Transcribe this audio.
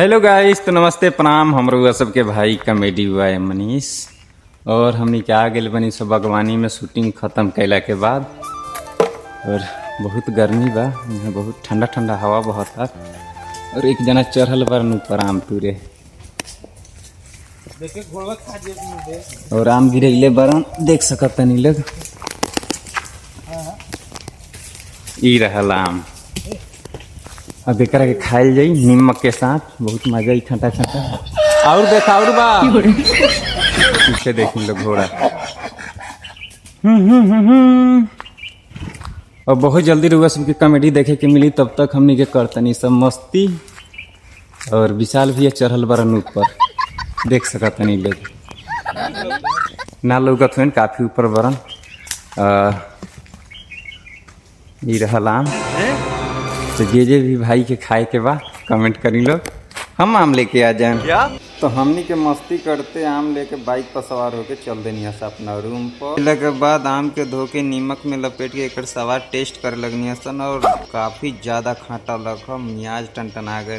Hello guys, तो नमस्ते प्रणाम। हम रउआ सबके भाई कॉमेडी हुआ है मनीष, और हमनी के आ गए बनी सब बागवानी में शूटिंग खत्म कैला के बाद। और बहुत गर्मी बा, यहाँ बहुत ठंडा ठंडा हवा बहता। और एक जना चढ़ल बरन ऊपर आम तुरे, और आम गिरैले बरन, देख सकत तनी लोग। ई रहल आम, अब एकरा के खाइल जाई नीमक के साथ, बहुत मजा आई खटा खटा। और देखा और बा पीछे देख लोग घोड़ा। और बहुत जल्दी रउआ सबकी कॉमेडी देखे के मिली, तब तक हमनी के करतनी सब मस्ती। और विशाल भैया चढ़ल बरन ऊपर, देख सकतनी लोग ना लौकत हुन, काफी ऊपर बरन। ई रहल आम। तो जे भी भाई के खाए के बा कमेंट करी लोग, हम आम लेके आ जाए क्या। तो हमनी के मस्ती करते आम लेके बाइक पर सवार होके चल देनी है अपना रूम पर। के बाद आम के धो के नीमक में लपेट के एक सवार टेस्ट करे लगनी सन, और काफी ज्यादा खाटा लग, मियाज टन आ गए।